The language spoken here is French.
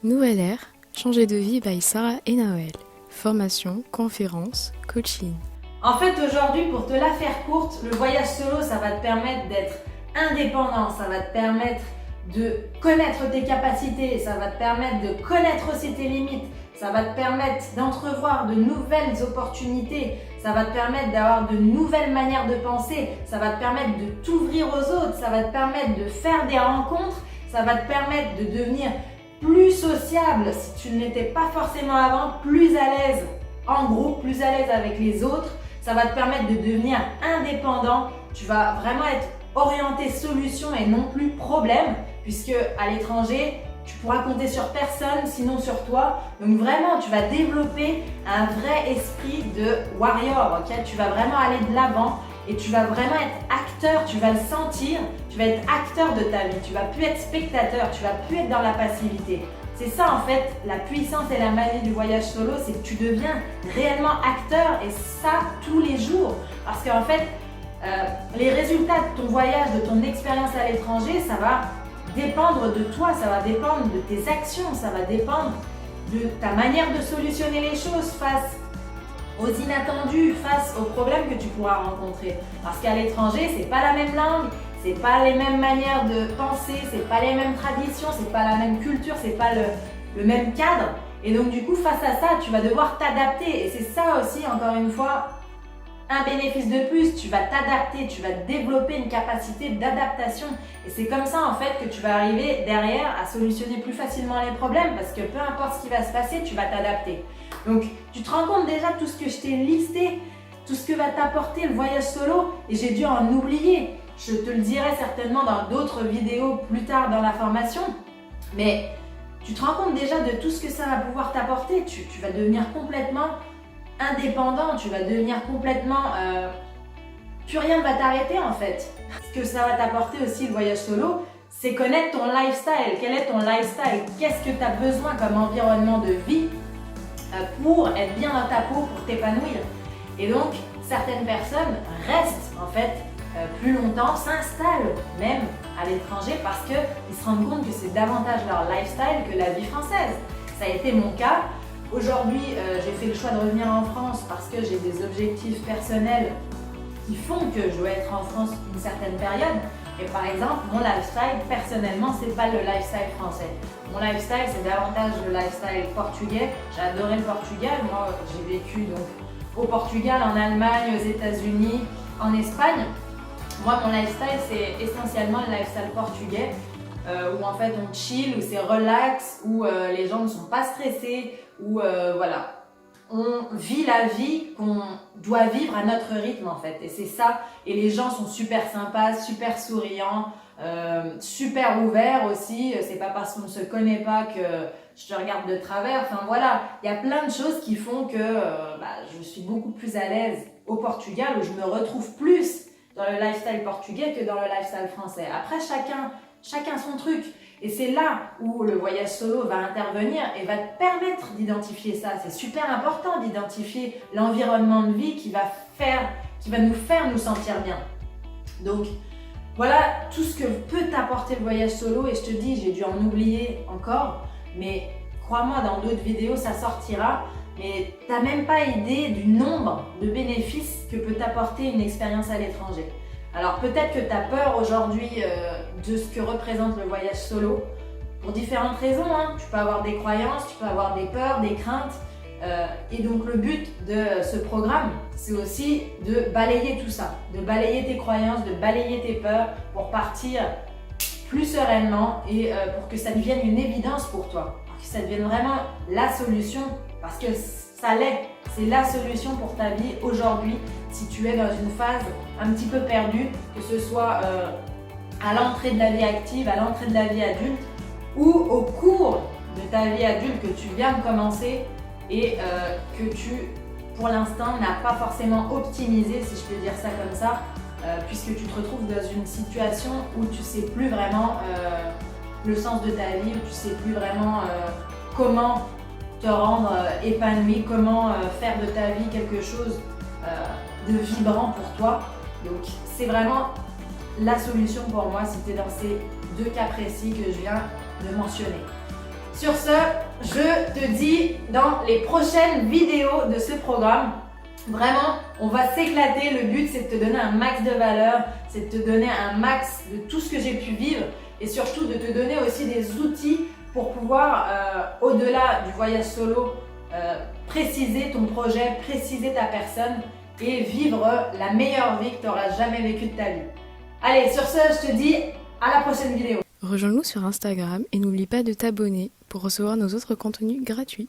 Nouvelle ère, changer de vie by Sarah et Naël. Formation, conférences, coaching. En fait, aujourd'hui, pour te la faire courte, le voyage solo, ça va te permettre d'être indépendant, ça va te permettre de connaître tes capacités, ça va te permettre de connaître aussi tes limites, ça va te permettre d'entrevoir de nouvelles opportunités, ça va te permettre d'avoir de nouvelles manières de penser, ça va te permettre de t'ouvrir aux autres, ça va te permettre de faire des rencontres, ça va te permettre de devenir plus sociable si tu ne l'étais pas forcément avant, plus à l'aise en groupe, plus à l'aise avec les autres. Ça va te permettre de devenir indépendant. Tu vas vraiment être orienté solution et non plus problème, puisque à l'étranger, tu pourras compter sur personne, sinon sur toi. Donc vraiment, tu vas développer un vrai esprit de warrior. Okay, tu vas vraiment aller de l'avant et tu vas vraiment être acteur. Tu vas le sentir. Tu vas être acteur de ta vie. Tu vas plus être spectateur. Tu vas plus être dans la passivité. C'est ça en fait, la puissance et la magie du voyage solo, c'est que tu deviens réellement acteur et ça tous les jours. Parce qu'en fait, les résultats de ton voyage, de ton expérience à l'étranger, ça va dépendre de toi, ça va dépendre de tes actions, ça va dépendre de ta manière de solutionner les choses face aux inattendus, face aux problèmes que tu pourras rencontrer. Parce qu'à l'étranger, c'est pas la même langue, c'est pas les mêmes manières de penser, c'est pas les mêmes traditions, c'est pas la même culture, c'est pas le même cadre. Et donc du coup, face à ça, tu vas devoir t'adapter. Et c'est ça aussi, encore une fois, un bénéfice de plus. Tu vas t'adapter, tu vas développer une capacité d'adaptation. Et c'est comme ça en fait que tu vas arriver derrière à solutionner plus facilement les problèmes parce que peu importe ce qui va se passer, tu vas t'adapter. Donc tu te rends compte déjà tout ce que je t'ai listé, tout ce que va t'apporter le voyage solo et j'ai dû en oublier. Je te le dirai certainement dans d'autres vidéos plus tard dans la formation, mais tu te rends compte déjà de tout ce que ça va pouvoir t'apporter. Tu vas devenir complètement indépendant, tu vas devenir complètement... plus rien ne va t'arrêter en fait. Ce que ça va t'apporter aussi le voyage solo, c'est connaître ton lifestyle. Quel est ton lifestyle? Qu'est-ce que tu as besoin comme environnement de vie pour être bien dans ta peau, pour t'épanouir? Et donc, certaines personnes restent en fait plus longtemps, s'installent même à l'étranger parce qu'ils se rendent compte que c'est davantage leur lifestyle que la vie française. Ça a été mon cas. Aujourd'hui, j'ai fait le choix de revenir en France parce que j'ai des objectifs personnels qui font que je dois être en France une certaine période. Et par exemple, mon lifestyle, personnellement, c'est pas le lifestyle français. Mon lifestyle, c'est davantage le lifestyle portugais. J'ai adoré le Portugal. Moi, j'ai vécu donc au Portugal, en Allemagne, aux États-Unis, en Espagne. Moi, mon lifestyle, c'est essentiellement le lifestyle portugais, où en fait on chill, où c'est relax, où les gens ne sont pas stressés, où voilà, on vit la vie qu'on doit vivre à notre rythme en fait. Et c'est ça. Et les gens sont super sympas, super souriants, super ouverts aussi. C'est pas parce qu'on ne se connaît pas que je te regarde de travers. Enfin voilà, il y a plein de choses qui font que je suis beaucoup plus à l'aise au Portugal, où je me retrouve plus dans le lifestyle portugais que dans le lifestyle français. Après, chacun son truc. Et c'est là où le voyage solo va intervenir et va te permettre d'identifier ça. C'est super important d'identifier l'environnement de vie qui va nous faire nous sentir bien. Donc, voilà tout ce que peut t'apporter le voyage solo. Et je te dis, j'ai dû en oublier encore. Mais crois-moi, dans d'autres vidéos, ça sortira. Mais tu n'as même pas idée du nombre de bénéfices que peut t'apporter une expérience à l'étranger. Alors peut-être que tu as peur aujourd'hui de ce que représente le voyage solo pour différentes raisons. Tu peux avoir des croyances, tu peux avoir des peurs, des craintes. Et donc le but de ce programme, c'est aussi de balayer tout ça, de balayer tes croyances, de balayer tes peurs pour partir plus sereinement et pour que ça devienne une évidence pour toi, pour que ça devienne vraiment la solution. Parce que ça l'est, c'est la solution pour ta vie aujourd'hui si tu es dans une phase un petit peu perdue, que ce soit à l'entrée de la vie active, à l'entrée de la vie adulte ou au cours de ta vie adulte que tu viens de commencer et que tu, pour l'instant, n'as pas forcément optimisé, si je peux dire ça comme ça, puisque tu te retrouves dans une situation où tu ne sais plus vraiment le sens de ta vie, où tu ne sais plus vraiment comment te rendre épanoui, comment faire de ta vie quelque chose de vibrant pour toi. Donc c'est vraiment la solution pour moi si tu es dans ces deux cas précis que je viens de mentionner. Sur ce, je te dis dans les prochaines vidéos de ce programme, vraiment, on va s'éclater. Le but, c'est de te donner un max de valeur, c'est de te donner un max de tout ce que j'ai pu vivre et surtout de te donner aussi des outils pour pouvoir, au-delà du voyage solo, préciser ton projet, préciser ta personne et vivre la meilleure vie que tu n'auras jamais vécue de ta vie. Allez, sur ce, je te dis à la prochaine vidéo. Rejoins-nous sur Instagram et n'oublie pas de t'abonner pour recevoir nos autres contenus gratuits.